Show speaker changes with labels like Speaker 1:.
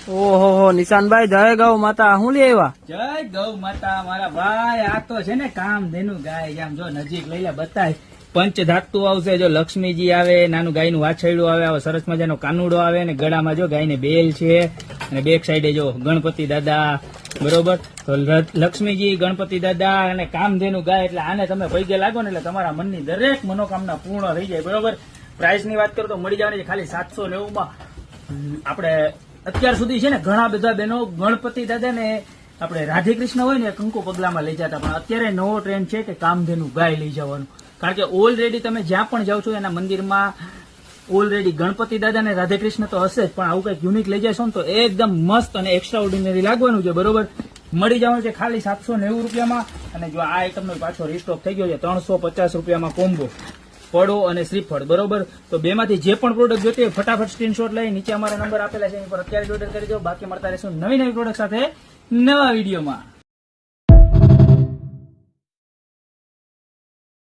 Speaker 1: ઓહો નિશાનભાઈ જય ગૌ માતા હું લઈ આવ્યા?
Speaker 2: જય ગૌ માતા મારા ભાઈ. આ તો છે ને કામ ધેનું ગાય. આમ જો નજીક લઈ લે બતાય. પંચ ધાતુ આવશે, જો લક્ષ્મીજી આવે, નાનું ગાયનું વાછરડું આવે, આવો સરસ મજાનો કાનુડો આવે, અને ગળામાં જો ગાયને બેલ છે, અને બેક સાઈડે જો ગણપતિ દાદા. બરોબર, તો લક્ષ્મીજી, ગણપતિ દાદા અને કામધેનુ ગાય, એટલે આને તમે પૈગે લાગો ને એટલે તમારા મનની દરેક મનોકામના પૂર્ણ થઈ જાય. બરોબર, પ્રાઇસ ની વાત કરું તો મળી જવાની છે ખાલી 790 માં. આપણે અત્યાર સુધી છે ને ઘણા બધા બહેનો ગણપતિ દાદા ને આપણે રાધે કૃષ્ણ હોય ને કંકુ પગલામાં લઈ જતા, પણ અત્યારે નવો ટ્રેન્ડ છે કે કામધેનુ ગાય લઈ જવાનું. કારણ કે ઓલરેડી તમે જ્યાં પણ જાઓ છો એના મંદિરમાં ઓલરેડી ગણપતિ દાદા ને રાધે કૃષ્ણ તો હશે જ, પણ આવું કઈક યુનિક લઈ જશો ને તો એકદમ મસ્ત અને એક્સ્ટ્રા ઓર્ડિનરી લાગવાનું છે. બરોબર, મળી જવાનું છે ખાલી 790 રૂપિયામાં. અને જો આ આઈટમ નો પાછો રીસ્ટોક થઈ ગયો છે 350 રૂપિયામાં કોમ્બો પડો અને શ્રીફળ. બરોબર, તો બેમાંથી જે પણ પ્રોડક્ટ જોતી હોય ફટાફટ સ્ક્રીનશોટ લઈ નીચે અમારા નંબર આપેલા છે એની પર અત્યારે ઓર્ડર કરી દો. બાકી મળતા રહેશું નવી નવી પ્રોડક્ટ સાથે નવા વિડીયોમાં.